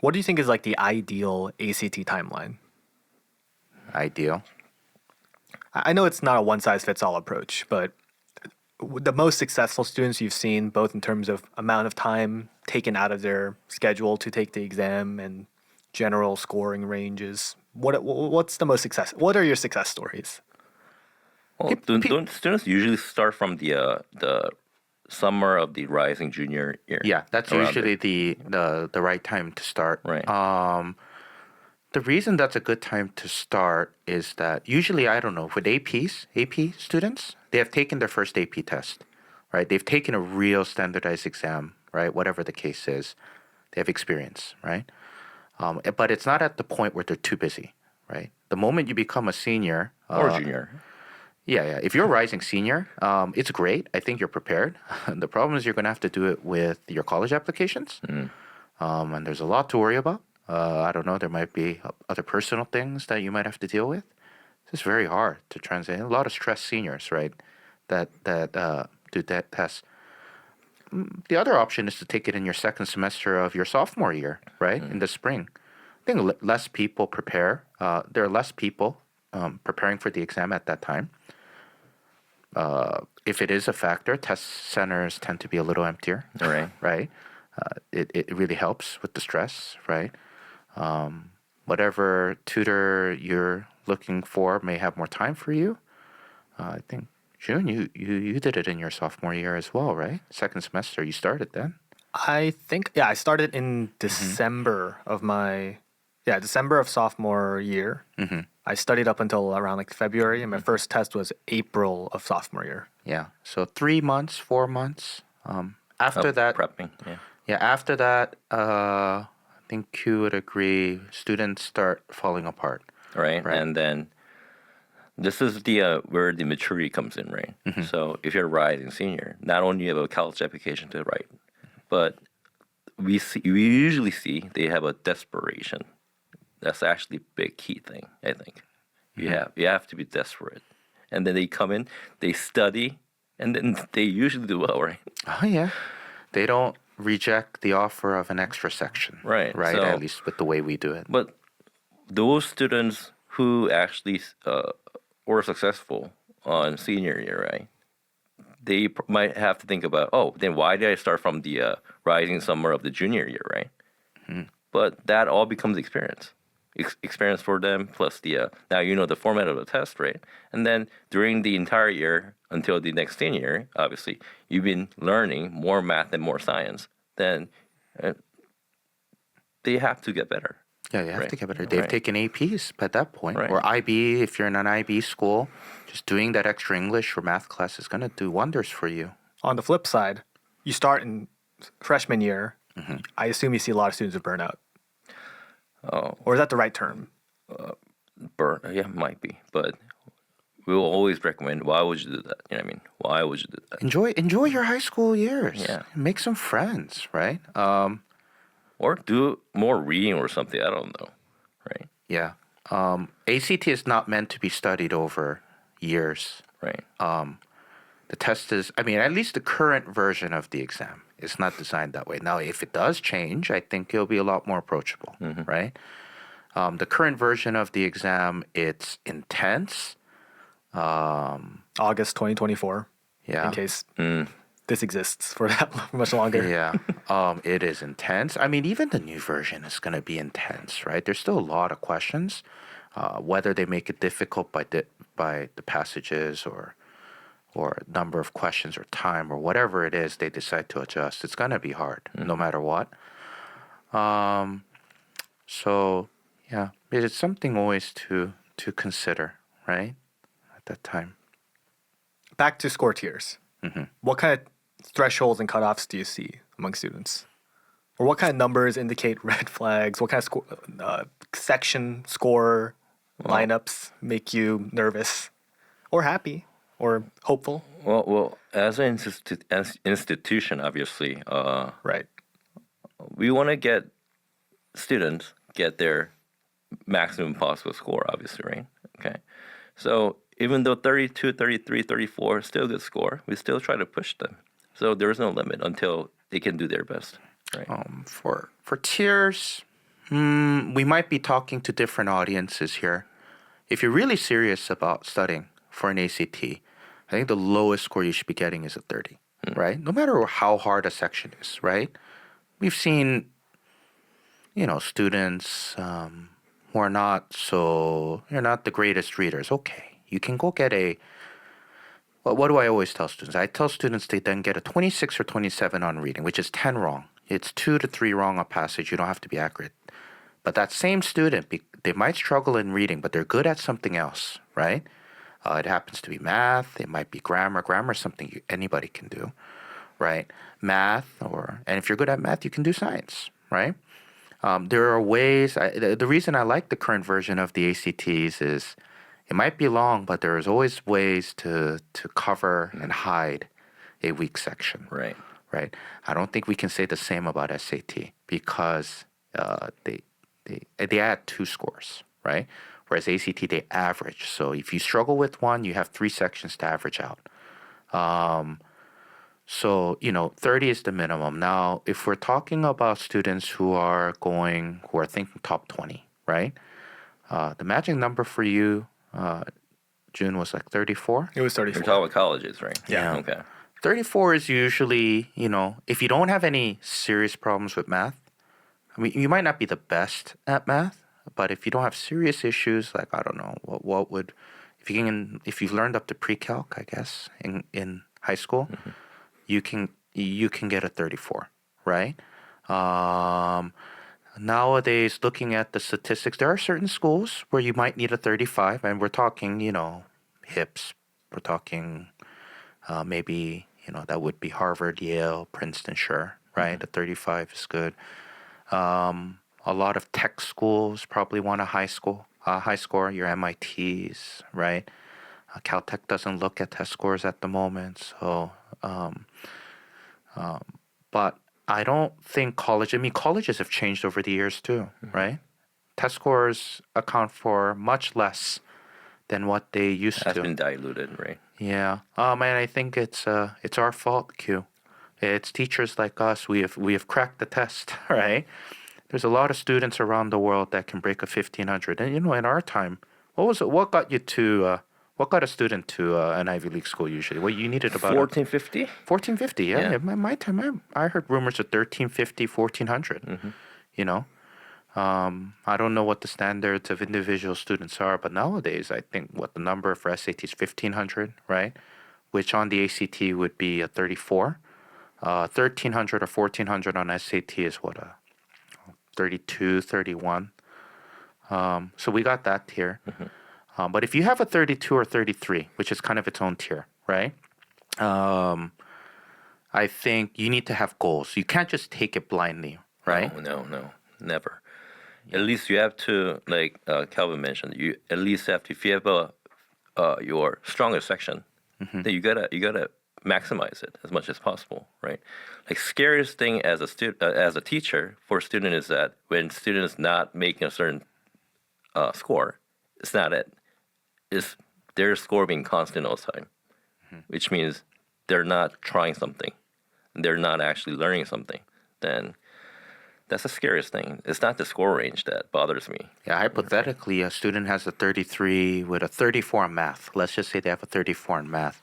What do you think is like the ideal ACT timeline? Ideal. I know it's not a one size fits all approach, but the most successful students you've seen, both in terms of amount of time taken out of their schedule to take the exam and general scoring ranges, what's the most success? What are your success stories? Well, don't students usually start from the summer of the rising junior year? Yeah, that's around usually there? the right time to start. Right. The reason that's a good time to start is that usually, I don't know, with AP students, they have taken their first AP test, right? They've taken a real standardized exam, right? Whatever the case is, they have experience, right? But it's not at the point where they're too busy, right? The moment you become a senior Or junior. yeah. If you're a rising senior, it's great. I think you're prepared. The problem is you're going to have to do it with your college applications, and there's a lot to worry about. I don't know. There might be other personal things that you might have to deal with. It's very hard to translate. A lot of stressed seniors, right? That do that test. The other option is to take it in your second semester of your sophomore year, right? In the spring. I think less people prepare. There are less people preparing for the exam at that time. If it is a factor, test centers tend to be a little emptier, Right. right? It really helps with the stress, right? Whatever tutor you're looking for may have more time for you. I think, Joon, you did it in your sophomore year as well, right? Second semester, you started then. I think, yeah, I started in December of December of sophomore year. I studied up until around like February, and my first test was April of sophomore year. Yeah, so 3 months, 4 months. After that, Prepping. Yeah. yeah, after that, I think you would agree, students start falling apart. Right. Right. And then this is the where the maturity comes in, right? So if you're a rising senior, not only you have a college application to write, but we usually see they have a desperation. That's actually a big key thing, I think. You have to be desperate. And then they come in, they study, and then they usually do well, right? Oh, yeah. They don't reject the offer of an extra section. Right. Right, So- at least with the way we do it. But those students who actually were successful on senior year, right? They might have to think about, oh, then why did I start from the rising summer of the junior year, right? But that all becomes experience. Experience for them, plus the now you know the format of the test, right? And then during the entire year until the next senior year, obviously you've been learning more math and more science. Then they have to get better. Yeah, you have Right. to get better. They've Right. taken APs at that point, Right. or IB. If you're in an IB school, just doing that extra English or math class is going to do wonders for you. On the flip side, you start in freshman year. I assume you see a lot of students with burnout. Oh, Or is that the right term? yeah, might be, but we will always recommend. Why would you do that? You know what I mean? Why would you do that? Enjoy your high school years. Yeah. Make some friends, right? Or do more reading or something. I don't know, right? Yeah. ACT is not meant to be studied over years. Right. The test is, I mean, at least the current version of the exam is not designed that way. Now, if it does change, I think it'll be a lot more approachable, right? The current version of the exam, it's intense. August 2024, Yeah. in case this exists for that much longer. Yeah. It is intense. I mean, even the new version is going to be intense, right? There's still a lot of questions. Whether they make it difficult by the passages or number of questions or time or whatever it is they decide to adjust, it's going to be hard no matter what. So, yeah, it is something always to consider, right? At that time. Back to score tiers. What kind of thresholds and cutoffs do you see among students? Or what kind of numbers indicate red flags? What kind of section score lineups make you nervous or happy or hopeful? Well, as an institution, obviously, Right. we want to get students get their maximum possible score, obviously, right? Okay. So even though 32, 33, 34 is still a good score, we still try to push them. So there is no limit until they can do their best, right? For tiers, We might be talking to different audiences here. If you're really serious about studying for an ACT, I think the lowest score you should be getting is a 30, right? No matter how hard a section is, right? We've seen, students who are you're not the greatest readers. Okay, you can go get well, what do I always tell students? I tell students to then get a 26 or 27 on reading, which is 10 wrong. It's 2 to 3 wrong a passage. You don't have to be accurate. But that same student, they might struggle in reading, but they're good at something else, right? It happens to be math. It might be grammar. Grammar is something anybody can do, right? And if you're good at math, you can do science, right? There are ways. The reason I like the current version of the ACTs is it might be long, but there's always ways to cover and hide a weak section. Right. Right. I don't think we can say the same about SAT because they add 2 scores, right? Whereas ACT they average. So if you struggle with one, you have 3 sections to average out. So 30 is the minimum. Now, if we're talking about students who are thinking top 20, right? The magic number for you. Joon was like 34. It was You're 34. talking about colleges, right? Yeah. Okay. 34 is usually, if you don't have any serious problems with math, I mean, you might not be the best at math, but if you don't have serious issues, like, I don't know, if you've learned up to pre-calc, I guess, in high school, you can get a 34, right? Nowadays, looking at the statistics, there are certain schools where you might need a 35, and we're talking, HIPS. We're talking maybe, that would be Harvard, Yale, Princeton, sure, right? A 35 is good. A lot of tech schools probably want a high score, your MITs, right? Caltech doesn't look at test scores at the moment, so, but I don't think colleges have changed over the years too, right? Test scores account for much less than what they used That's to. been diluted, right? Yeah. And I think it's our fault, Q. It's teachers like us. We have cracked the test, right? There's a lot of students around the world that can break a 1500. And in our time, what got a student to an Ivy League school usually? Well, you needed about 1450? 1450, yeah. Yeah. In my time, I heard rumors of 1350, 1400. I don't know what the standards of individual students are, but nowadays I think the number for SAT is 1500, right? Which on the ACT would be a 34. 1300 or 1400 on SAT is 32, 31. So we got that tier. But if you have a 32 or 33, which is kind of its own tier, right? I think you need to have goals. You can't just take it blindly, right? No, never. At least you have to, like Calvin mentioned, you at least have to, if you have your strongest section, then you gotta maximize it as much as possible, right? Like scariest thing as a teacher for a student is that when student is not making a certain score, it's not it. It's their score being constant all the time, which means they're not trying something, they're not actually learning something. Then that's the scariest thing. It's not the score range that bothers me. Yeah, hypothetically, a student has a 33 with a 34 in math. Let's just say they have a 34 in math.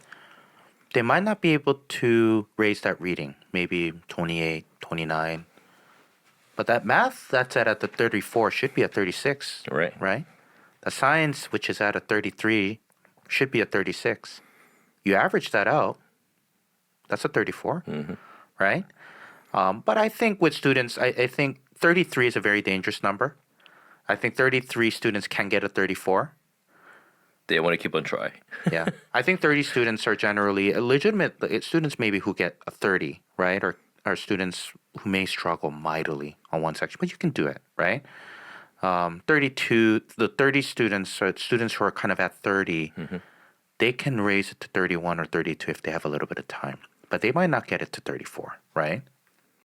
They might not be able to raise that reading, maybe 28, 29. But that math that's at the 34 should be a 36. Right. The science, which is at a 33, should be a 36. You average that out, that's a 34, right? But I think with students, I think 33 is a very dangerous number. I think 33 students can get a 34. They want to keep on trying. Yeah. I think 30 students are generally legitimate students maybe who get a 30, right? Or students who may struggle mightily on one section, but you can do it, right? 32, the 30 students are students who are kind of at 30, they can raise it to 31 or 32 if they have a little bit of time, but they might not get it to 34, right?